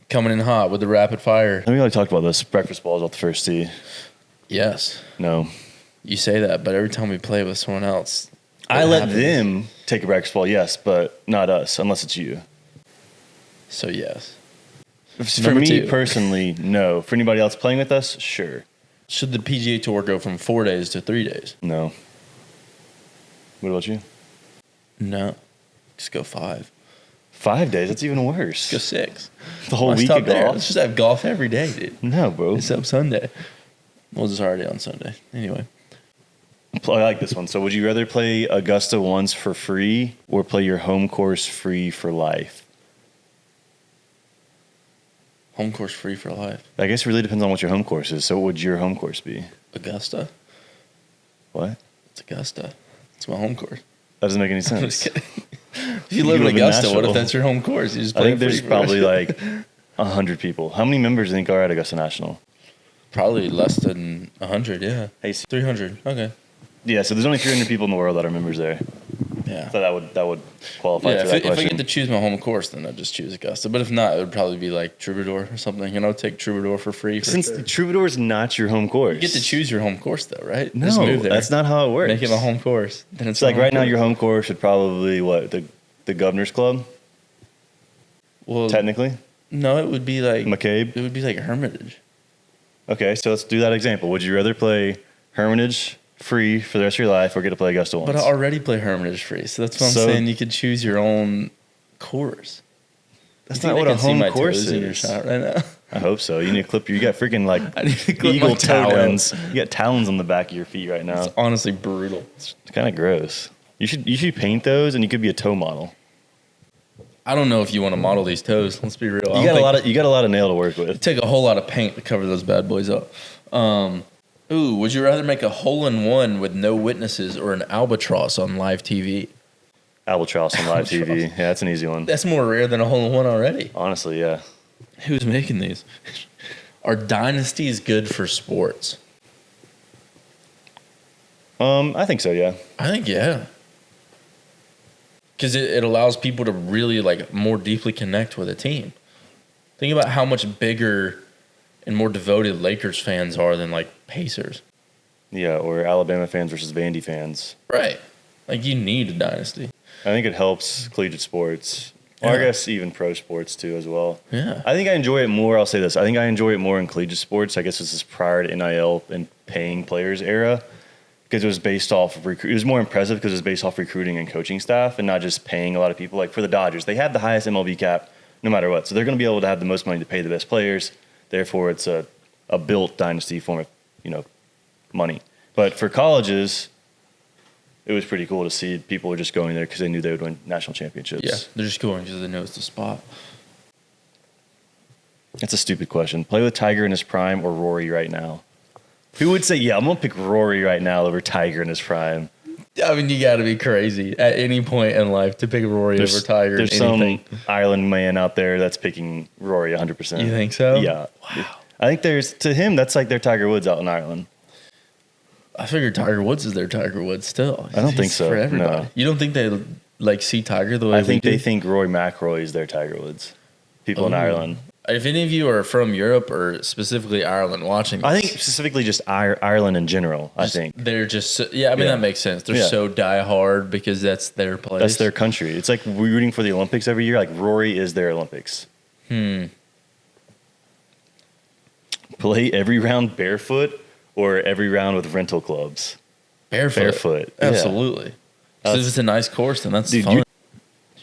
Coming in hot with the rapid fire. We already talked about this. Breakfast balls off the first tee. Yes. No. You say that, but every time we play with someone else, I let them take a breakfast ball, yes, but not us, unless it's you. So, yes. For me personally, no. For anybody else playing with us, sure. Should the PGA Tour go from 4 days to 3 days? No. What about you? No. Just go 5. 5 days? That's even worse. Go 6. The whole week of golf? Let's just have golf every day, dude. No, bro. Except Sunday. Well, it's already on Sunday. Anyway. I like this one. So would you rather play Augusta once for free or play your home course free for life? Home course free for life. I guess it really depends on what your home course is. So what would your home course be? Augusta. What? It's Augusta. It's my home course. That doesn't make any sense. I'm just kidding. If you live in Augusta, what if that's your home course? You just play I think there's probably like 100 people. How many members do you think are at Augusta National? Probably less than 100, yeah. Hey, 300, okay. Yeah, so there's only 300 people in the world that are members there. Yeah. So that would qualify for that if question. I get to choose my home course, then I'd just choose Augusta. But if not, it would probably be like Troubadour or something. And I would take Troubadour for free. Since Troubadour is not your home course. You get to choose your home course, though, right? No, just move there. that's not how it works. Make it my home course. Then it's like right now your home course should probably, the Governor's Club? Well, technically? No, it would be like... McCabe? It would be like Hermitage. Okay, so let's do that example. Would you rather play Hermitage free for the rest of your life or get to play Augusta once? But I already play Hermitage free, so that's what I'm saying. You could choose your own course. That's not what a home course is. In your shot right now? I hope so. You need to clip you got freaking like eagle talons. You got talons on the back of your feet right now. It's honestly brutal. It's kind of gross. You should paint those and you could be a toe model. I don't know if you want to model these toes. Let's be real. You got a lot of nail to work with. It'd take a whole lot of paint to cover those bad boys up. Would you rather make a hole-in-one with no witnesses or an albatross on live TV? Albatross on live TV. Yeah, that's an easy one. That's more rare than a hole-in-one already. Honestly, yeah. Who's making these? Are dynasties good for sports? I think so, yeah. I think, yeah. Because it allows people to really, like, more deeply connect with a team. Think about how much bigger and more devoted Lakers fans are than, like, Pacers. Yeah, or Alabama fans versus Vandy fans. Right. Like, you need a dynasty. I think it helps collegiate sports. Yeah. Or I guess even pro sports, too, as well. Yeah. I think I enjoy it more. I'll say this. I think I enjoy it more in collegiate sports. I guess this is prior to NIL and paying players era. Because it was based off of it was more impressive because it was based off recruiting and coaching staff and not just paying a lot of people. Like for the Dodgers, they had the highest MLB cap no matter what. So they're going to be able to have the most money to pay the best players. Therefore, it's a built dynasty form of, money. But for colleges, it was pretty cool to see people were just going there because they knew they would win national championships. Yeah, they're just going because they know it's the spot. That's a stupid question. Play with Tiger in his prime or Rory right now? Who would say, yeah, I'm going to pick Rory right now over Tiger in his prime? I mean, you got to be crazy at any point in life to pick Rory over Tiger. There's some Ireland man out there that's picking Rory 100%. You think so? Yeah. Wow. I think to him, that's like their Tiger Woods out in Ireland. I figured Tiger Woods is their Tiger Woods still. I don't think so. For everybody. No. You don't think they like see Tiger the way I think we do? they think Roy McIlroy is their Tiger Woods. People in Ireland. If any of you are from Europe or specifically Ireland watching this, I think specifically just Ireland in general, they're just, that makes sense. They're so diehard because that's their place. That's their country. It's like rooting for the Olympics every year. Like Rory is their Olympics. Play every round barefoot or every round with rental clubs? Barefoot. Absolutely. So if it's a nice course, then that's fun.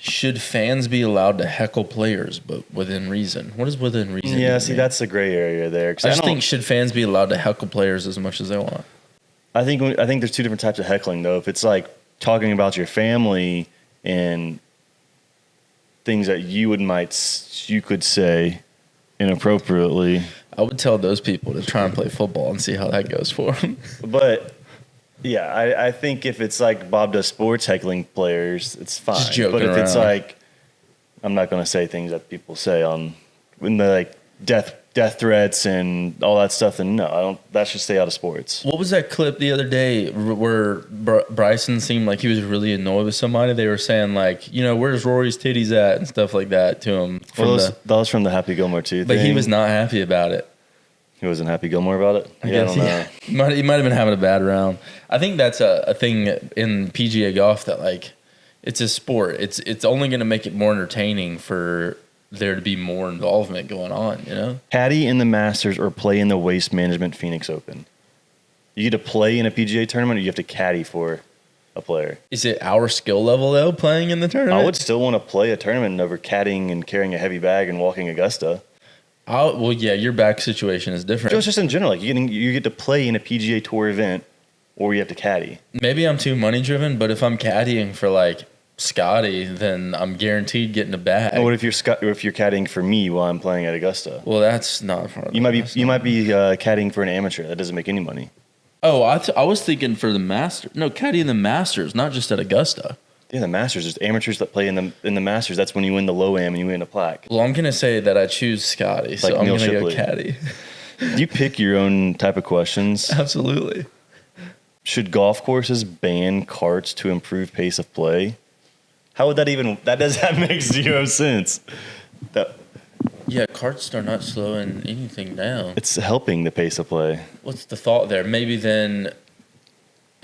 Should fans be allowed to heckle players, but within reason? What is within reason? Yeah, see, that's the gray area there. I just think should fans be allowed to heckle players as much as they want? I think there's two different types of heckling, though. If it's like talking about your family and things that you could say inappropriately, I would tell those people to try and play football and see how that goes for them. But yeah, I think if it's like Bob does sports heckling players, it's fine. Just joking but if it's around. like, I'm not going to say things that people say in the like death death threats and all that stuff, then no, I don't. That should stay out of sports. What was that clip the other day where Bryson seemed like he was really annoyed with somebody? They were saying like, where's Rory's titties at and stuff like that to him. That was from the Happy Gilmore 2 But thing. he was not happy about it. He wasn't Happy Gilmore about it? I don't know. He might have been having a bad round. I think that's a thing in PGA golf that like it's a sport. It's only going to make it more entertaining for there to be more involvement going on, Caddy in the Masters or play in the Waste Management Phoenix Open. You get to play in a PGA tournament or you have to caddy for a player. Is it our skill level though playing in the tournament? I would still want to play a tournament over caddying and carrying a heavy bag and walking Augusta. Well, yeah, your back situation is different. Just in general, like you get to play in a PGA Tour event or you have to caddy. Maybe I'm too money driven, but if I'm caddying for like Scotty, then I'm guaranteed getting a bag. And what if you're caddying for me while I'm playing at Augusta? Well, that's not part of You might be caddying for an amateur. That doesn't make any money. Oh, I was thinking for the Masters. No, caddying the Masters, not just at Augusta. Yeah, the Masters. There's amateurs that play in the Masters. That's when you win the low am and you win a plaque. Well, I'm gonna say that I choose Scotty, so I'm gonna go caddy. Do you pick your own type of questions? Absolutely. Should golf courses ban carts to improve pace of play? How would that even? That makes zero sense. Yeah, carts are not slowing anything down. It's helping the pace of play. What's the thought there? Maybe then.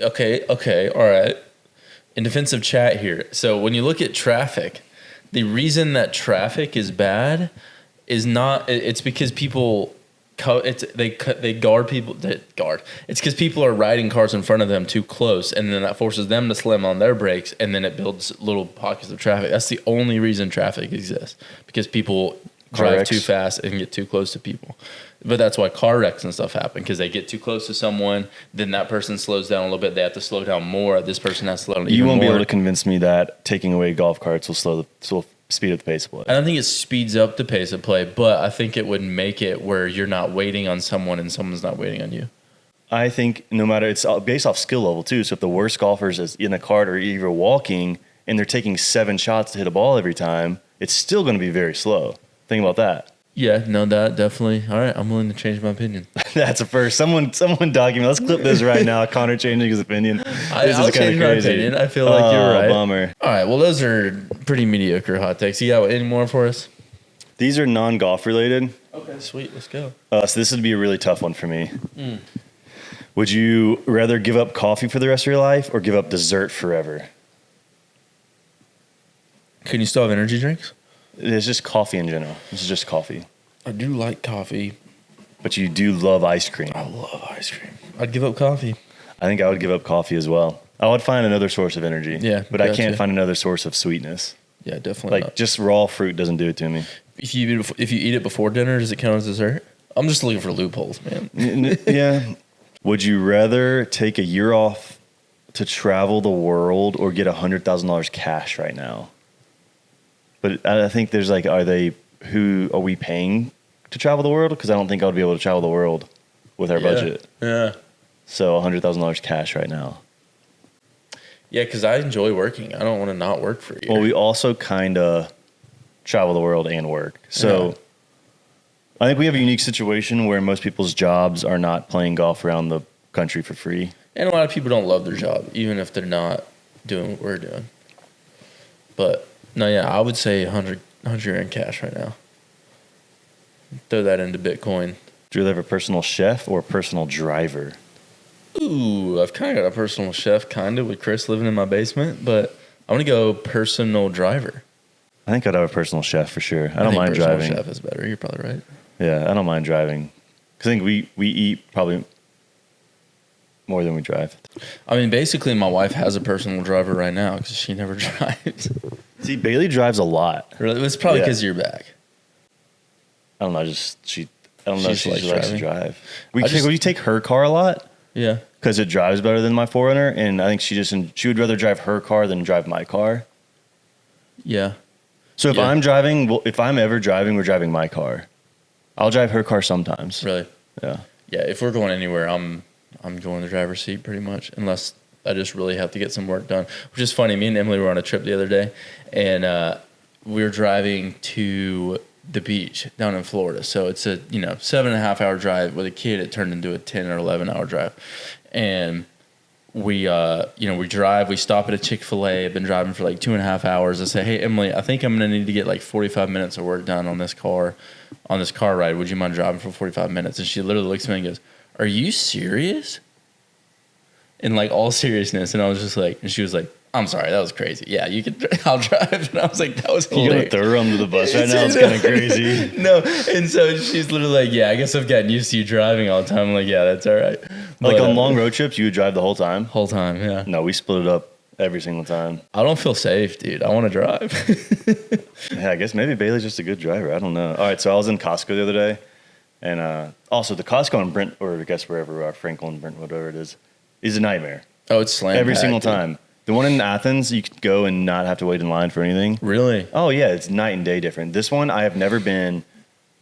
Okay, all right. In defensive chat here. So when you look at traffic, the reason that traffic is bad is not. It's because people. They guard people. It's because people are riding cars in front of them too close, and then that forces them to slam on their brakes, and then it builds little pockets of traffic. That's the only reason traffic exists, because people drive too fast and get too close to people. But that's why car wrecks and stuff happen, because they get too close to someone, then that person slows down a little bit. They have to slow down more. This person has to slow down even more. You won't be able to convince me that taking away golf carts will speed up the pace of play. I don't think it speeds up the pace of play, but I think it would make it where you're not waiting on someone and someone's not waiting on you. I think no matter, it's based off skill level too. So if the worst golfers is in a cart or even walking and they're taking 7 shots to hit a ball every time, it's still going to be very slow. Think about that. Yeah, no, that definitely. All right, I'm willing to change my opinion. That's a first. Someone document. Let's clip this right now. Connor changing his opinion. I'll change my opinion. I feel like you're right. Bummer. All right, well, those are pretty mediocre hot takes. You got any more for us? These are non-golf related. Okay, sweet. Let's go. So this would be a really tough one for me. Would you rather give up coffee for the rest of your life or give up dessert forever? Can you still have energy drinks? It's just coffee in general. This is just coffee. I do like coffee. But you do love ice cream. I love ice cream. I'd give up coffee. I think I would give up coffee as well. I would find another source of energy. Yeah. But I can't find another source of sweetness. Yeah, definitely Like not. just raw fruit doesn't do it to me. If you eat it before dinner, does it count as dessert? I'm just looking for loopholes, man. Yeah. Would you rather take a year off to travel the world or get $100,000 cash right now? But I think there's like, are we paying to travel the world? Because I don't think I would be able to travel the world with our budget. Yeah. So $100,000 cash right now. Yeah, because I enjoy working. I don't want to not work for a year. Well, we also kind of travel the world and work. So Yeah. I think we have a unique situation where most people's jobs are not playing golf around the country for free. And a lot of people don't love their job, even if they're not doing what we're doing. But no, yeah, I would say 100 in cash right now. Throw that into Bitcoin. Do you rather have a personal chef or a personal driver? Ooh, I've kind of got a personal chef, kind of, with Chris living in my basement. But I'm going to go personal driver. I think I'd have a personal chef for sure. I don't mind personal driving. Chef is better. You're probably right. Yeah, I don't mind driving. Because I think we eat probably more than we drive. I mean, basically, my wife has a personal driver right now because she never drives. See, Bailey drives a lot. Really? It's probably because of your back. I don't know. She likes to drive. Would you take her car a lot? Yeah. Because it drives better than my 4Runner, and I think she would rather drive her car than drive my car. Yeah. So if I'm driving, if I'm ever driving, we're driving my car. I'll drive her car sometimes. Really? Yeah. Yeah. If we're going anywhere, I'm going the driver's seat pretty much, unless I just really have to get some work done. Which is funny. Me and Emily were on a trip the other day, and we were driving to the beach down in Florida. So it's a 7.5 hour drive. With a kid, it turned into a 10 or 11 hour drive, and we drive. We stop at a Chick-fil-A. I've been driving for like 2.5 hours. I say, hey Emily, I think I'm gonna need to get like 45 minutes of work done on this car ride. Would you mind driving for 45 minutes? And she literally looks at me and goes, are you serious? In like all seriousness. And I was just like, and she was like, I'm sorry, that was crazy. Yeah, you could. I'll drive. And I was like, that was hilarious. You gonna throw her under the bus right now? It's kind of crazy. No, and so she's literally like, yeah, I guess I've gotten used to you driving all the time. I'm like, yeah, that's all right. Like on long road trips, you would drive the whole time? Whole time, yeah. No, we split it up every single time. I don't feel safe, dude. I want to drive. Yeah, I guess maybe Bailey's just a good driver. I don't know. All right, so I was in Costco the other day, and also the Costco in Brent, or I guess wherever we are, Franklin, Brent, whatever it is a nightmare. Oh, it's slammed every single dude. time. The one in Athens, you could go and not have to wait in line for anything. Really? Oh, yeah, it's night and day different. This one, I have never been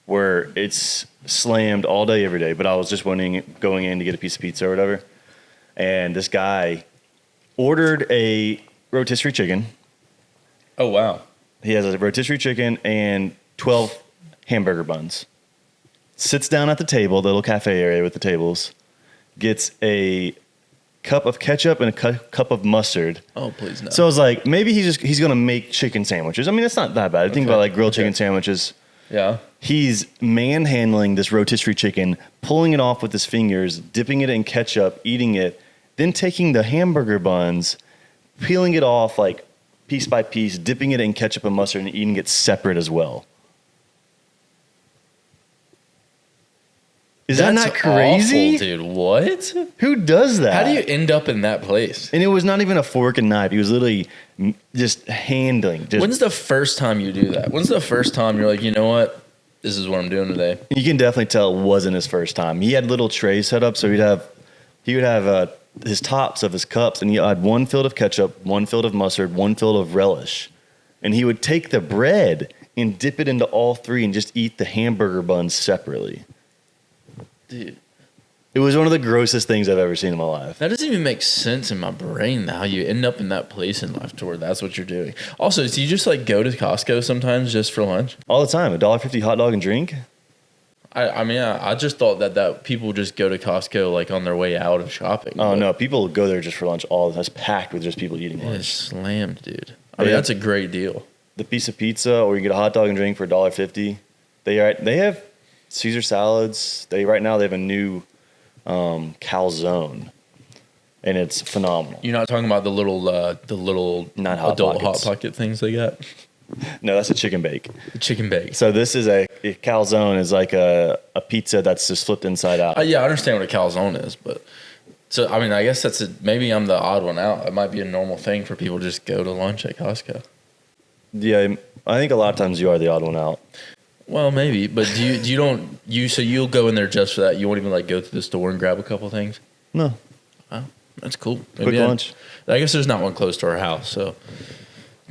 where it's slammed all day, every day, but I was just going in to get a piece of pizza or whatever, and this guy ordered a rotisserie chicken. Oh, wow. He has a rotisserie chicken and 12 hamburger buns. Sits down at the table, the little cafe area with the tables, gets a cup of ketchup and a cup of mustard. Oh, please no. So I was like, maybe he's going to make chicken sandwiches. I mean, it's not that bad. I think about like grilled chicken sandwiches. Yeah. He's manhandling this rotisserie chicken, pulling it off with his fingers, dipping it in ketchup, eating it, then taking the hamburger buns, peeling it off like piece by piece, dipping it in ketchup and mustard, and eating it separate as well. Is that not crazy? Awful, dude. What? Who does that? How do you end up in that place? And it was not even a fork and knife. He was literally just handling. When's the first time you do that? When's the first time you're like, you know what? This is what I'm doing today. You can definitely tell it wasn't his first time. He had little trays set up, so he would have his tops of his cups, and he had one filled of ketchup, one filled of mustard, one filled of relish. And he would take the bread and dip it into all three and just eat the hamburger buns separately. Dude. It was one of the grossest things I've ever seen in my life. That doesn't even make sense in my brain, how you end up in that place in life to where that's what you're doing. Also, do you just like go to Costco sometimes just for lunch? All the time. $1.50 hot dog and drink? I just thought that people just go to Costco like on their way out of shopping. Oh, no. People go there just for lunch all the time. It's packed with just people eating lunch. It's slammed, dude. I mean, that's a great deal. The piece of pizza, or you get a hot dog and drink for $1.50. They have Caesar salads. Right now they have a new calzone, and it's phenomenal. You're not talking about the little Not Hot adult Pockets. hot pocket things they got? No, that's a chicken bake. Chicken bake. So this is a calzone is like a pizza that's just flipped inside out. Yeah, I understand what a calzone is, but so I mean, I guess maybe I'm the odd one out. It might be a normal thing for people to just go to lunch at Costco. Yeah, I think a lot of times you are the odd one out. Well, maybe, but so you'll go in there just for that. You won't even like go to the store and grab a couple things. No. Oh, that's cool. Quick lunch. I guess there's not one close to our house, so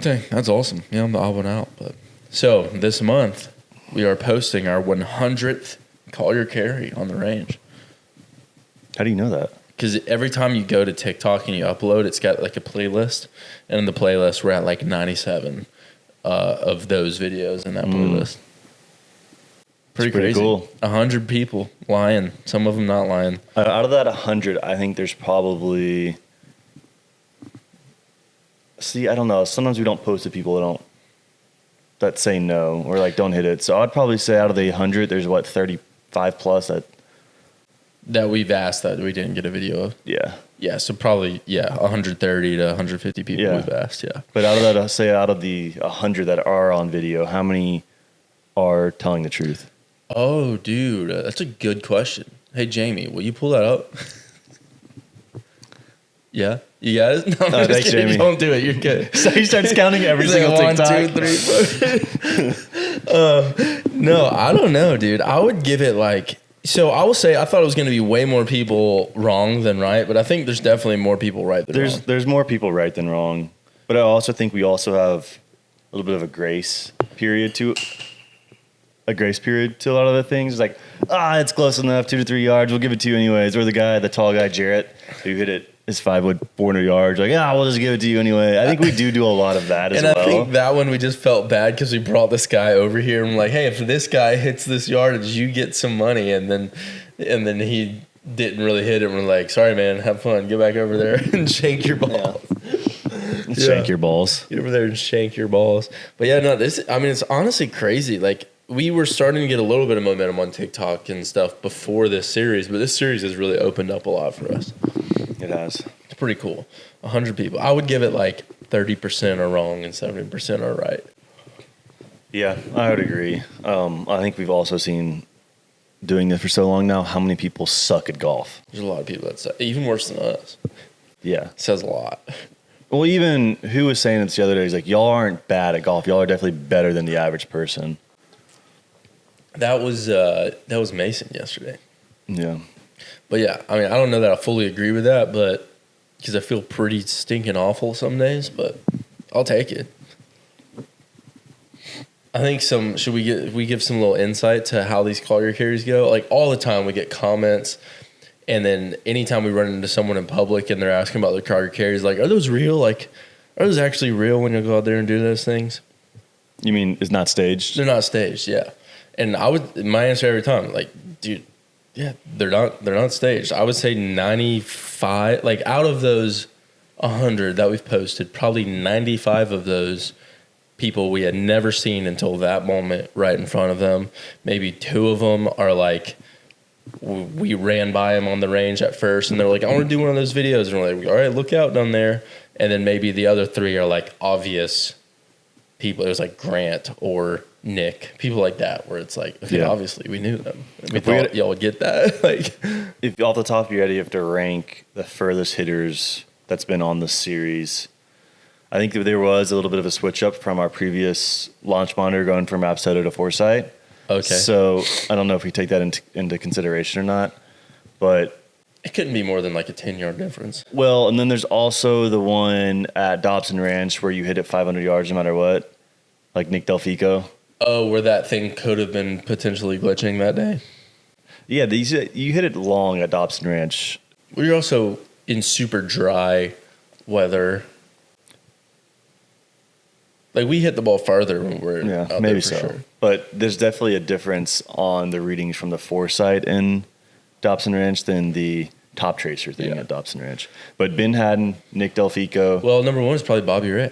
dang, that's awesome. Yeah, I'm the odd one out. But so this month we are posting our 100th Call Your Carry on the range. How do you know that? Because every time you go to TikTok and you upload, it's got like a playlist, and in the playlist we're at like 97 of those videos in that playlist. Pretty crazy. Cool. 100 people lying. Some of them not lying. Out of that 100, I think there's probably. See, I don't know. Sometimes we don't post to people that say no or like don't hit it. So I'd probably say out of the 100, there's 35 plus that we've asked that we didn't get a video of. Yeah. Yeah. So probably 130 to 150 people we've asked. Yeah. But out of the 100 that are on video, how many are telling the truth? Oh, dude, that's a good question. Hey, Jamie, will you pull that up? Yeah, you got it. No, I'm just thanks, kidding. Jamie. Don't do it. You're good. So he starts counting every He's single like, TikTok. 1, 2, 3, 4. No, I don't know, dude. I would give it like. So I will say I thought it was going to be way more people wrong than right, but I think there's definitely more people right than wrong. There's more people right than wrong, but I also think we also have a little bit of a grace period to a lot of the things. Like, it's close enough, 2 to 3 yards. We'll give it to you anyways. Or the tall guy, Jarrett, who hit it his 5-wood 400 yards. Like, we'll just give it to you anyway. I think we do a lot of that as well. And I think that one we just felt bad because we brought this guy over here and we're like, hey, if this guy hits this yardage, you get some money. And then he didn't really hit it. And we're like, sorry, man, have fun. Get back over there and shank your balls. Yeah. Shank your balls. Get over there and shank your balls. But yeah, no, it's honestly crazy. Like, we were starting to get a little bit of momentum on TikTok and stuff before this series, but this series has really opened up a lot for us. It has. It's pretty cool. 100 people. I would give it like 30% are wrong and 70% are right. Yeah, I would agree. I think we've also seen, doing this for so long now, how many people suck at golf. There's a lot of people that say, even worse than us. Yeah. It says a lot. Well, even who was saying this the other day, he's like, y'all aren't bad at golf. Y'all are definitely better than the average person. That was Mason yesterday. Yeah. But yeah, I mean, I don't know that I fully agree with that, but because I feel pretty stinking awful some days, but I'll take it. I think should we give some little insight to how these cargo carries go? Like, all the time we get comments, and then anytime we run into someone in public and they're asking about their cargo carries, like, are those real? Like, are those actually real when you go out there and do those things? You mean it's not staged? They're not staged, yeah. And my answer every time, like, dude, yeah, they're not staged. I would say 95, like, out of those 100 that we've posted, probably 95 of those people we had never seen until that moment right in front of them. Maybe 2 of them are like, we ran by them on the range at first, and they're like, I want to do one of those videos. And we're like, all right, look out down there. And then maybe the other 3 are like obvious people. It was like Grant or Nick, people like that, where it's like, okay, obviously we knew them. We thought y'all would get that. Like, if off the top of your head you have to rank the furthest hitters that's been on the series, I think there was a little bit of a switch up from our previous launch monitor going from Rapsodo to Foresight. Okay. So I don't know if we take that into consideration or not, but it couldn't be more than like a 10-yard difference. Well, and then there's also the one at Dobson Ranch where you hit it 500 yards no matter what, like Nick Delfico. Oh, where that thing could have been potentially glitching that day? Yeah, you hit it long at Dobson Ranch. We were also in super dry weather. Like, we hit the ball farther when we're out maybe there so. Sure. But there's definitely a difference on the readings from the Foresight in Dobson Ranch than the Top Tracer thing at Dobson Ranch. But Ben Haddon, Nick Delfico. Well, number 1 is probably Bobby Ray.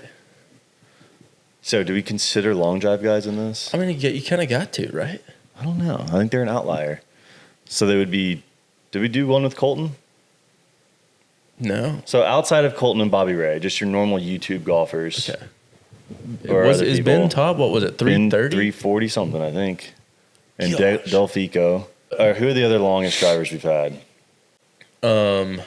So do we consider long drive guys in this? I mean, you kind of got to, right? I don't know. I think they're an outlier. So they would be, did we do one with Colton? No. So outside of Colton and Bobby Ray, just your normal YouTube golfers. Okay. Is Ben top? What was it? 330? 340 something, I think. And Delfico. Who are the other longest drivers we've had? I mean,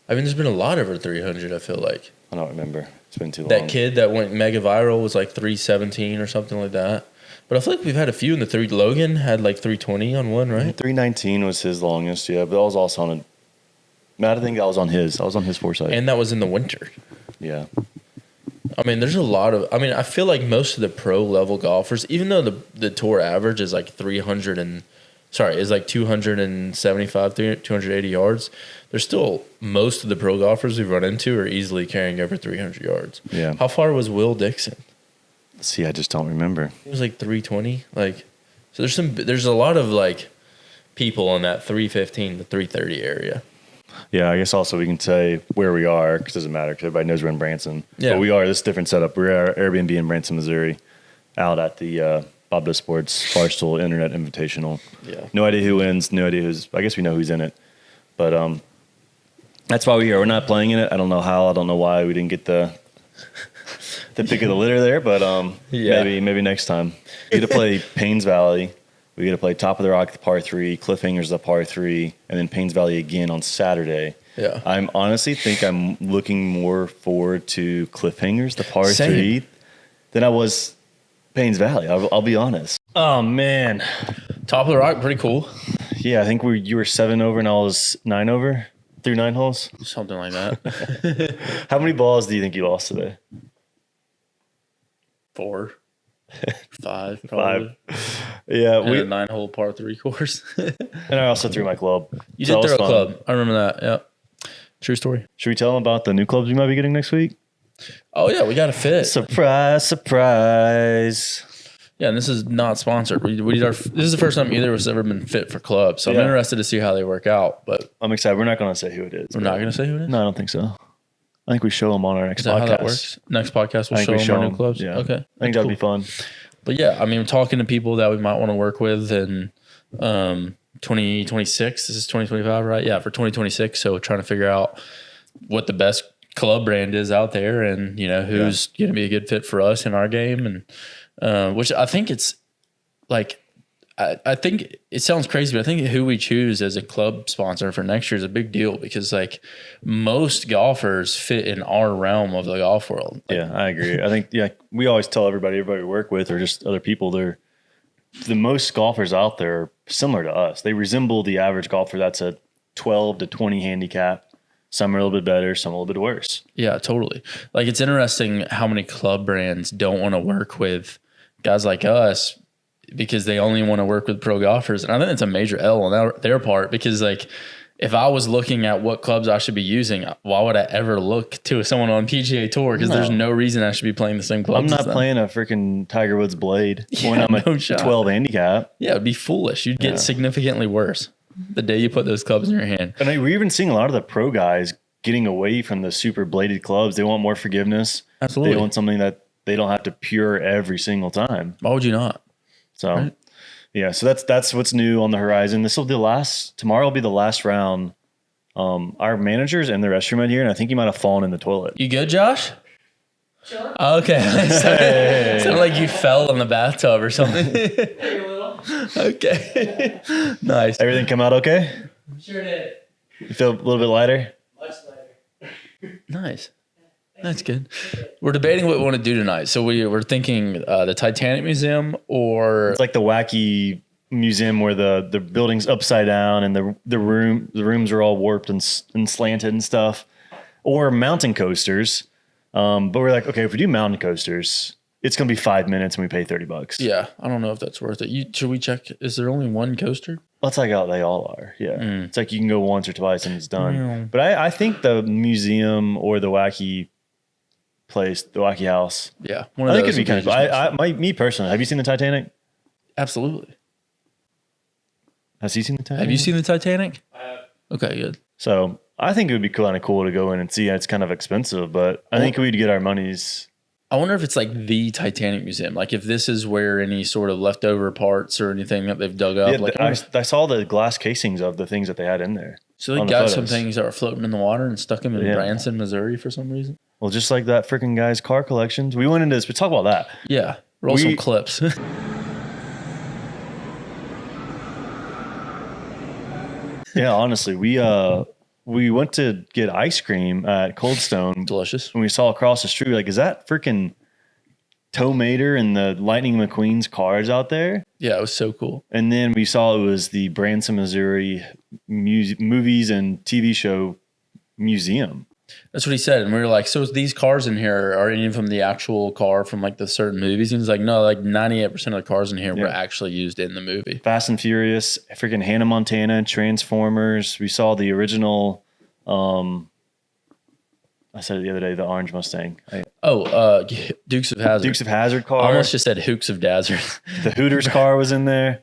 there's been a lot over 300, I feel like. I don't remember. It's been too long. That kid that went mega viral was like 317 or something like that. But I feel like we've had a few in the 3. Logan had like 320 on one, right? 319 was his longest, yeah. But that was also on a... Matt, I think that was on his. I was on his Foresight. And that was in the winter. Yeah. I mean, there's a lot of... I mean, I feel like most of the pro-level golfers, even though the tour average is like 275, 280 yards, there's still... Most of the pro golfers we've run into are easily carrying over 300 yards. Yeah. How far was Will Dixon? See, I just don't remember. It was like 320. Like, so there's a lot of like people in that 315 to 330 area. Yeah, I guess also we can say where we are, because it doesn't matter, because everybody knows we're in Branson. Yeah. But we are, this is a different setup. We're at our Airbnb in Branson, Missouri, out at the Bob Does Sports Barstool Internet Invitational. Yeah. No idea who wins, no idea who's, I guess we know who's in it. But that's why we're here. We're not playing in it. I don't know how, I don't know why we didn't get the pick of the litter there, but maybe next time. We get to play Payne's Valley. We get to play Top of the Rock, the par 3, Cliffhangers, the par 3, and then Payne's Valley again on Saturday. Yeah. I'm honestly think I'm looking more forward to Cliffhangers, the par Same. 3, than I was Payne's Valley. I'll be honest. Oh, man. Top of the Rock, pretty cool. Yeah, I think you were 7 over and I was 9 over through 9 holes. Something like that. How many balls do you think you lost today? 4, 5, probably. 5. Yeah, and a 9-hole par 3 course. And I also threw my club. You So did that throw was a fun. club. I remember that. Yeah. True story. Should we tell them about the new clubs we might be getting next week? Oh yeah, we got a fit. Surprise, surprise. Yeah, and this is not sponsored. We did this is the first time either of us ever been fit for clubs. So I'm interested to see how they work out. But I'm excited. We're not going to say who it is. We're not going to say who it is? No, I don't think so. I think we show them on our next podcast. How that works? Next podcast we'll show them our new clubs? Yeah. Okay. I think that'd be fun. But yeah, I mean, talking to people that we might want to work with in 2026. This is 2025, right? Yeah, for 2026. So trying to figure out what the best club brand is out there and, who's going to be a good fit for us in our game. And which I think it's like, I think it sounds crazy, but I think who we choose as a club sponsor for next year is a big deal because like most golfers fit in our realm of the golf world. Like, yeah, I agree. I think, we always tell everybody we work with or just other people, the most golfers out there are similar to us. They resemble the average golfer that's a 12 to 20 handicap. Some are a little bit better, some a little bit worse. Yeah, totally. Like it's interesting how many club brands don't want to work with guys like us because they only want to work with pro golfers. And I think it's a major L on their part because like if I was looking at what clubs I should be using, why would I ever look to someone on PGA Tour? Because there's no reason I should be playing the same clubs. I'm not playing a freaking Tiger Woods blade when I'm a 12 handicap. Yeah, it'd be foolish. You'd get significantly worse the day you put those clubs in your hand. And we're even seeing a lot of the pro guys getting away from the super bladed clubs. They want more forgiveness. Absolutely. They want something that they don't have to pure every single time. Why would you not? So, right? Yeah, so that's what's new on the horizon. Tomorrow will be the last round. Our manager's in the restroom right here, and I think he might have fallen in the toilet. You good, Josh? Sure. Okay. Sounded like you fell in the bathtub or something. Maybe a little. Okay. Nice. Everything come out okay? Sure did. You feel a little bit lighter? Much later. Nice. That's good. We're debating what we want to do tonight. So we're thinking the Titanic Museum or... It's like the wacky museum where the building's upside down and the rooms are all warped and slanted and stuff. Or mountain coasters. But we're like, okay, if we do mountain coasters, it's going to be 5 minutes and we pay $30. Yeah, I don't know if that's worth it. Should we check? Is there only one coaster? That's like how they all are. Yeah. It's like you can go once or twice and it's done. Yeah. But I think the museum or the wacky place, the wacky house. Yeah. I think it'd be kind of me personally, have you seen the Titanic? Absolutely. Has he seen the Titanic? Have you seen the Titanic? I have. Okay, good. So I think it would be kind of cool to go in and see. It's kind of expensive, but I think we'd get our monies. I wonder if it's like the Titanic Museum. Like if this is where any sort of leftover parts or anything that they've dug up. Yeah, like I saw the glass casings of the things that they had in there. So they got some things that were floating in the water and stuck them in Branson, Missouri for some reason. Well, just like that freaking guy's car collections. We went into this. We talk about that. Yeah. Roll some clips. Yeah, honestly, we went to get ice cream at Cold Stone. Delicious. When we saw across the street, like, is that freaking Tow Mater and the Lightning McQueen's cars out there? Yeah, it was so cool. And then we saw it was the Branson, Missouri movies and TV show museum. That's what he said. And we were like, so these cars in here, are any of them the actual car from like the certain movies? And he's like, no, like 98% of the cars in here were actually used in the movie. Fast and Furious, freaking Hannah Montana, Transformers. We saw the original, I said it the other day, the orange Mustang. Dukes of Hazzard. Dukes of Hazzard car. I almost just said Hooks of Dazzard. The Hooters car was in there.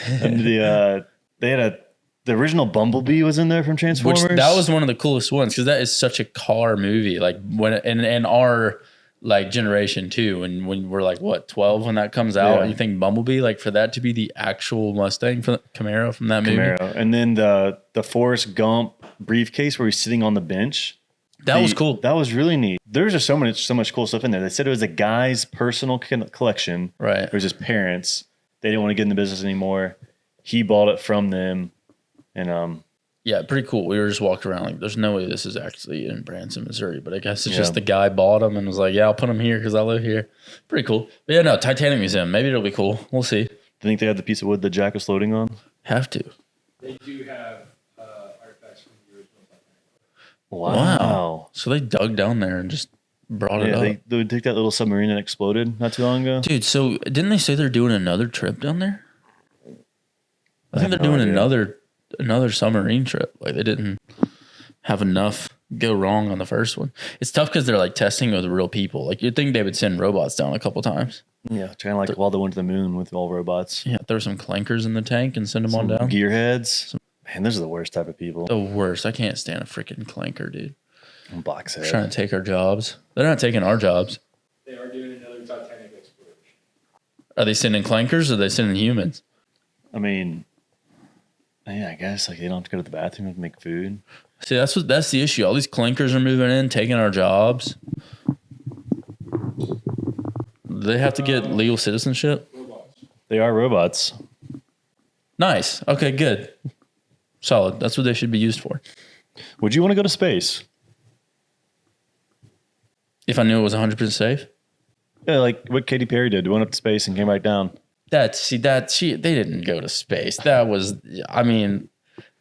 And they had the original Bumblebee was in there from Transformers. Which that was one of the coolest ones because that is such a car movie. Like when in our like generation too, and when we're like what 12 when that comes out, and you think Bumblebee, like for that to be the actual Mustang from Camaro from that movie. And then the Forrest Gump briefcase where he's sitting on the bench. That was cool. That was really neat. There's just so much cool stuff in there. They said it was a guy's personal collection. Right. It was his parents. They didn't want to get in the business anymore. He bought it from them. And yeah, pretty cool. We were just walking around like, there's no way this is actually in Branson, Missouri. But I guess it's just the guy bought them and was like, yeah, I'll put them here because I live here. Pretty cool. But yeah, no, Titanic Museum. Maybe it'll be cool. We'll see. Do you think they had the piece of wood that Jack was floating on? Have to. They do have artifacts from the original Titanic. Wow. So they dug down there and just brought it up. They would take that little submarine that exploded not too long ago. Dude, so didn't they say they're doing another trip down there? I think they're doing another submarine trip. Like they didn't have enough go wrong on the first one. It's tough because they're like testing with real people. Like you'd think they would send robots down a couple times. Yeah, kind of like while they went to the moon with all robots. Yeah, throw some clankers in the tank and send them on down. Gearheads. Man, those are the worst type of people. The worst. I can't stand a freaking clanker, dude. Box head. Trying to take our jobs. They're not taking our jobs. They are doing another Titanic exploration. Are they sending clankers or are they sending humans? I mean, yeah, I guess like they don't have to go to the bathroom to make food. See, that's the issue. All these clankers are moving in, taking our jobs. They have to get legal citizenship. Robots. They are robots. Nice. Okay, good. Solid. That's what they should be used for. Would you want to go to space? If I knew it was 100% safe. Yeah, like what Katy Perry did. Went up to space and came back down. They didn't go to space. That was, I mean,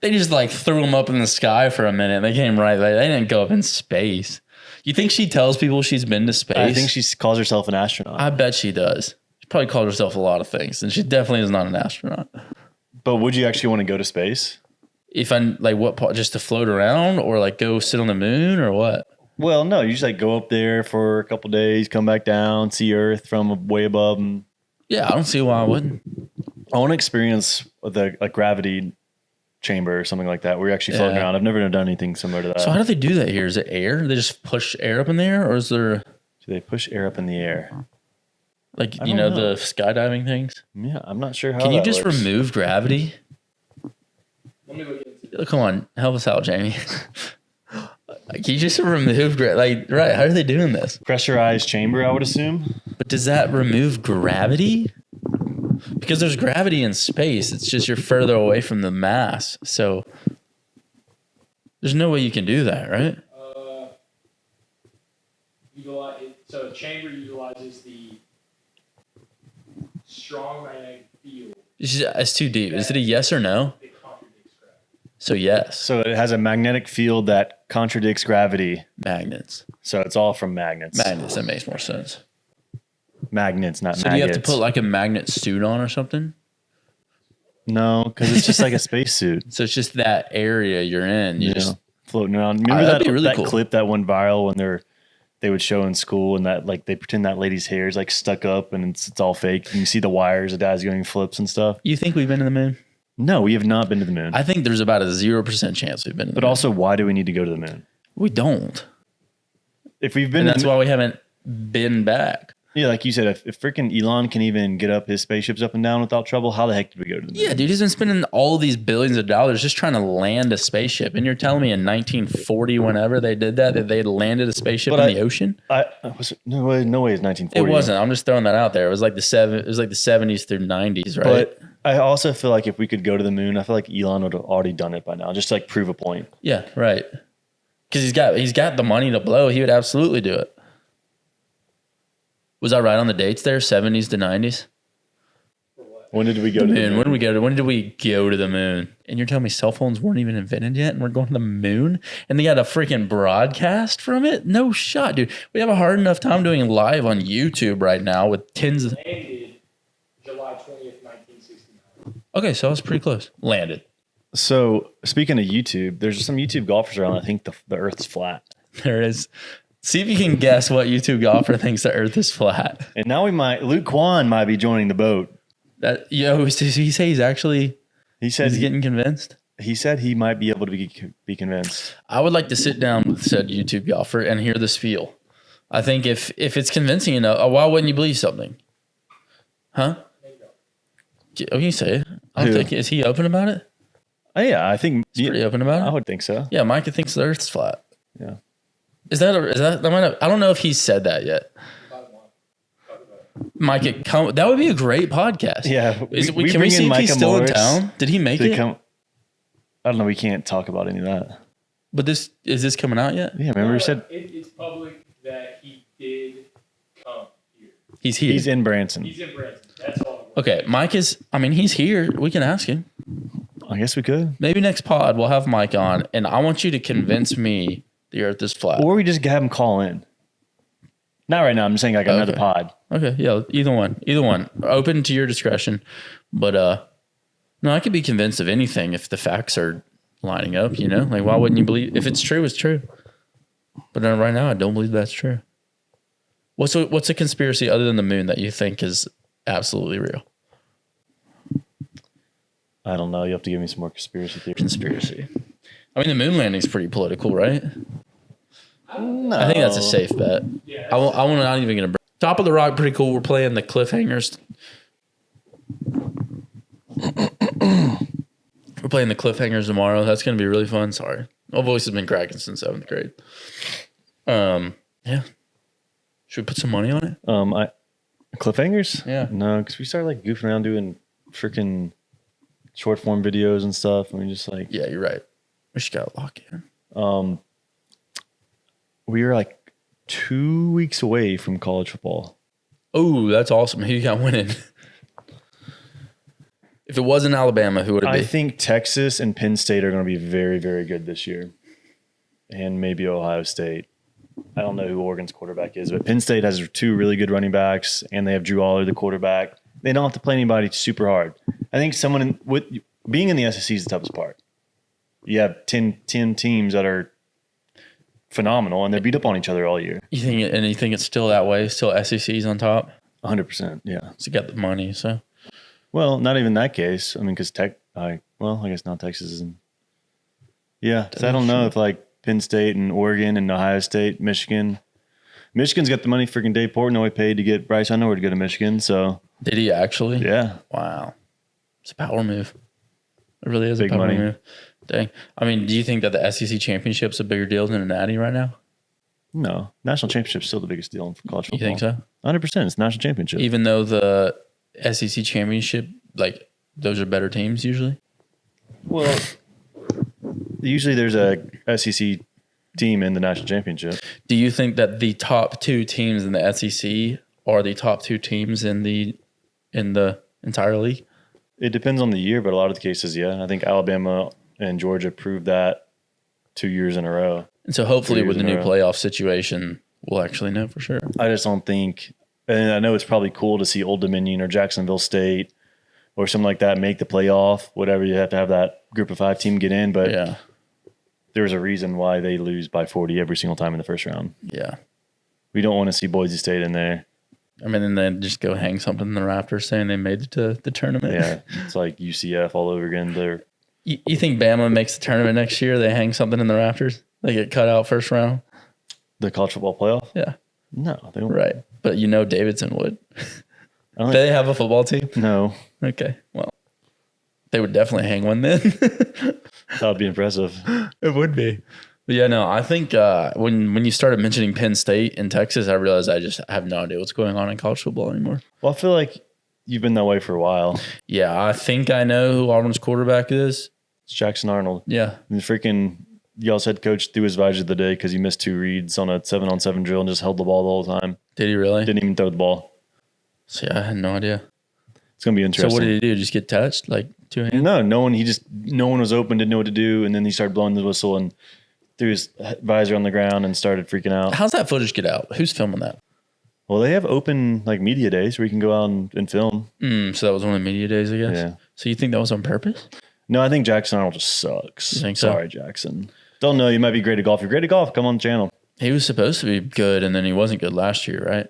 they just like threw them up in the sky for a minute. They came right back. They didn't go up in space. You think she tells people she's been to space? I think she calls herself an astronaut. I bet she does. She probably calls herself a lot of things, and she definitely is not an astronaut. But would you actually want to go to space? If I'm like, what part? Just to float around, or like go sit on the moon, or what? Well, no. You just like go up there for a couple days, come back down, see Earth from way above. And Yeah, I don't see why I wouldn't. I want to experience a gravity chamber or something like that where you're actually floating Yeah. around. I've never done anything similar to that. So how do they do that here? Is it air? They just push air up in the air, or is there Do they push air up in the air? like I you don't know know. the skydiving things? Yeah, I'm not sure how. Can you that just works. remove gravity? Let me look into it. Come on, help us out, Jamie. Can you just remove like right? How are they doing this? pressurized chamber? I would assume. But does that remove gravity? Because there's gravity in space. It's just you're further away from the mass. So there's no way you can do that, right? So a chamber utilizes the strong magnetic field It's too deep. Is it a yes or no? that contradicts gravity. So yes, So it has a magnetic field that contradicts gravity. magnets. So it's all from magnets. Magnets, that makes more sense. Magnets, not So do maggots. you have to put like a magnet suit on or something? No, because it's just like a spacesuit. So it's just that area you're in. You just floating around. Remember that'd that, be really that cool. clip that went viral when they would show in school and that like they pretend that lady's hair is like stuck up and it's all fake and you see the wires, the dad's doing flips and stuff. You think we've been to the moon? No, we have not been to the moon. I think there's about a 0% chance we've been to the But moon. also, why do we need to go to the moon? We don't. If we've been, And to that's the, why we haven't been back. yeah, like you said, if freaking Elon can even get up his spaceships up and down without trouble, how the heck did we go to the moon? Yeah, dude, he's been spending all these billions of dollars just trying to land a spaceship. And you're telling me in 1940, whenever they did that they had landed a spaceship But in the ocean? No way, it's 1940. It wasn't. I'm just throwing that out there. It was like the 70s through 90s, right? But I also feel like if we could go to the moon, I feel like Elon would have already done it by now, just to like prove a point. Yeah, right. Because he's got the money to blow. He would absolutely do it. Was I right on the dates there? 70s to 90s? When did we go to the Moon. moon? When did we go to the moon? And you're telling me cell phones weren't even invented yet, and we're going to the moon, and they got a freaking broadcast from it? No shot, dude. We have a hard enough time doing live on YouTube right now with tens of. Landed July 20th, 1969. Okay, so I was pretty close. Landed. So speaking of YouTube, there's some YouTube golfers around. I think the Earth's flat, There it is. See if you can guess what YouTube golfer thinks the Earth is flat. and now Luke Kwan might be joining the boat. Did he say he's He's getting convinced? He said he might be able to be convinced. I would like to sit down with said YouTube golfer and hear the spiel. I think if it's convincing enough, why wouldn't you believe something? Huh? Oh, you say it. I don't Who? think, is he open about it? Oh, yeah, I think He's pretty open about it. I would think so. Yeah, Micah thinks the Earth's flat. Yeah. I don't know if he's said that yet. Micah, that would be a great podcast. Yeah, Can we we bring see in if he's Micah still Morris in town? Did he make to it? come. I don't know. We can't talk about any of that. But is this coming out yet? Yeah, remember he said It's public that he did come here. He's here. he's in Branson. He's in Branson. That's all. Okay, Mike is. I mean, he's here. We can ask him. I guess we could, Maybe next pod we'll have Mike on, and I want you to convince me the Earth is flat. or we just have him call in. Not right now. I'm just saying like another Okay. pod. Okay, yeah, either one. Open to your discretion. But no, I could be convinced of anything if the facts are lining up, you know? Like, why wouldn't you believe? If it's true, it's true. But then right now, I don't believe that's true. What's a conspiracy other than the moon that you think is absolutely real? I don't know. You have to give me some more conspiracy theories. Conspiracy. I mean, the moon landing's pretty political, right? No. I think that's a safe bet. Yeah, I won't, not even going to. Top of the Rock, pretty cool. We're playing the cliffhangers. We're playing the cliffhangers tomorrow. That's going to be really fun. Sorry. My voice has been cracking since 7th grade. Yeah. Should we put some money on it? Cliffhangers? Yeah. No, because we started like goofing around doing freaking short form videos and stuff. And we just like, Yeah, you're right. We just got to lock in. we were like 2 weeks away from college football. Oh, that's awesome. Who you got winning? If it wasn't Alabama, who would it be? I think Texas and Penn State are going to be very, very good this year. And maybe Ohio State. I don't know who Oregon's quarterback is, but Penn State has 2 really good running backs, and they have Drew Aller, the quarterback. They don't have to play anybody super hard. I think with being in the SEC is the toughest part. You have 10 teams that are phenomenal, and they beat up on each other all year. You think it's still that way? Still SEC's on top? 100%, yeah. So you got the money, so. Well, not even that case. I mean, because I guess now Texas isn't. Yeah, so I don't know if like Penn State and Oregon and Ohio State, Michigan's got the money. Freaking Dave Portnoy paid to get Bryce Underwood to go to Michigan. So Did he actually? yeah, Wow. It's a power move. It really is Big a power money. move. Dang. I mean, do you think that the SEC championship's a bigger deal than a natty right now? no, national championship's still the biggest deal in college You football. think so? 100%. It's national championship. Even though the SEC championship, like, those are better teams usually? Well, usually there's a SEC team in the national championship. Do you think that the top 2 teams in the SEC are the top 2 teams in the entire league? It depends on the year, but a lot of the cases, yeah. I think Alabama and Georgia proved that 2 years in a row. And so hopefully 2 years with the in a new row. playoff situation, we'll actually know for sure. I just don't think, and I know it's probably cool to see Old Dominion or Jacksonville State or something like that make the playoff, whatever. You have to have that group of 5 team get in, but Yeah. there's a reason why they lose by 40 every single time in the first round. Yeah. We don't want to see Boise State in there. I mean, and then just go hang something in the rafters saying they made it to the tournament. Yeah, it's like UCF all over again. They're You think Bama makes the tournament next year? They hang something in the rafters? They get cut out first round? the college football playoff. Yeah. No, they don't. Right. But you know Davidson would. I Do don't they have a football team? No, Okay. Well, they would definitely hang one then. that would be impressive. It would be. But yeah, no, I think when you started mentioning Penn State in Texas, I realized I just have no idea what's going on in college football anymore. Well, I feel like you've been that way for a while. Yeah, I think I know who Auburn's quarterback is. It's Jackson Arnold. Yeah. And freaking y'all's head coach threw his visor the day because he missed 2 reads on a 7-on-7 drill and just held the ball the whole time. Did he really? Didn't even throw the ball. See, I had no idea. It's gonna be interesting. So what did he do? Just get touched? Like 2 hands? No one was open, didn't know what to do, and then he started blowing the whistle and threw his visor on the ground and started freaking out. How's that footage get out? Who's filming that? Well, they have open like media days where you can go out and film. So that was one of the media days, I guess. Yeah. So you think that was on purpose? No, I think Jackson Arnold just sucks. You think so? Sorry, Jackson. Don't know. You might be great at golf. You're great at golf. Come on the channel. He was supposed to be good, and then he wasn't good last year, right?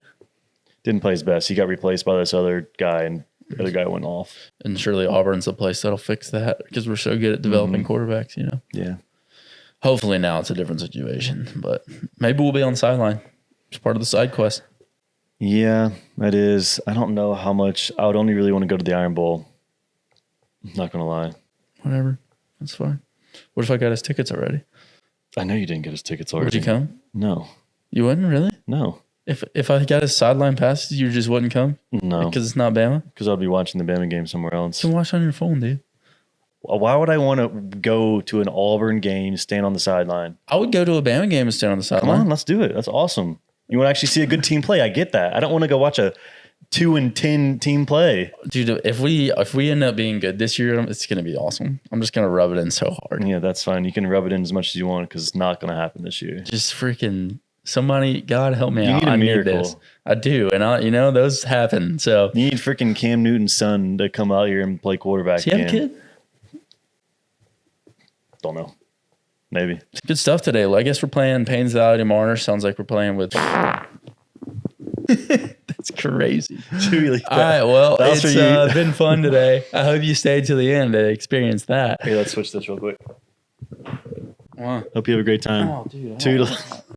Didn't play his best. He got replaced by this other guy, and the other guy went off. And surely Auburn's the place that'll fix that because we're so good at developing quarterbacks, you know. Yeah. Hopefully now it's a different situation, but maybe we'll be on the sideline. It's part of the side quest. Yeah, that is. I don't know how much. I would only really want to go to the Iron Bowl. I'm not going to lie. Whatever. That's fine. What if I got his tickets already? I know you didn't get his tickets Would already. you come? No. You wouldn't really? No. If I got his sideline passes, you just wouldn't come? No. Because it's not Bama? Because I'll be watching the Bama game somewhere else. You can watch on your phone, dude. Why would I want to go to an Auburn game, stand on the sideline? I would go to a Bama game and stand on the Come sideline. on, let's do it. That's awesome. You want to actually see a good team play? I get that. I don't want to go watch a 2-10 team play. Dude, if we end up being good this year, it's going to be awesome. I'm just going to rub it in so hard. Yeah, that's fine. You can rub it in as much as you want because it's not going to happen this year. Just freaking somebody, God help me You out. need a I miracle. this. I do. And those happen. So, You need freaking Cam Newton's son to come out here and play quarterback does he have a again. kid? Don't know. Maybe. Good stuff today. Well, I guess we're playing Payne's Valley tomorrow. Sounds like we're playing with. That's crazy. All right. Well, it's been fun today. I hope you stayed to the end to experience that. Hey, let's switch this real quick. Wow. Hope you have a great time. Oh, dude. Toodles.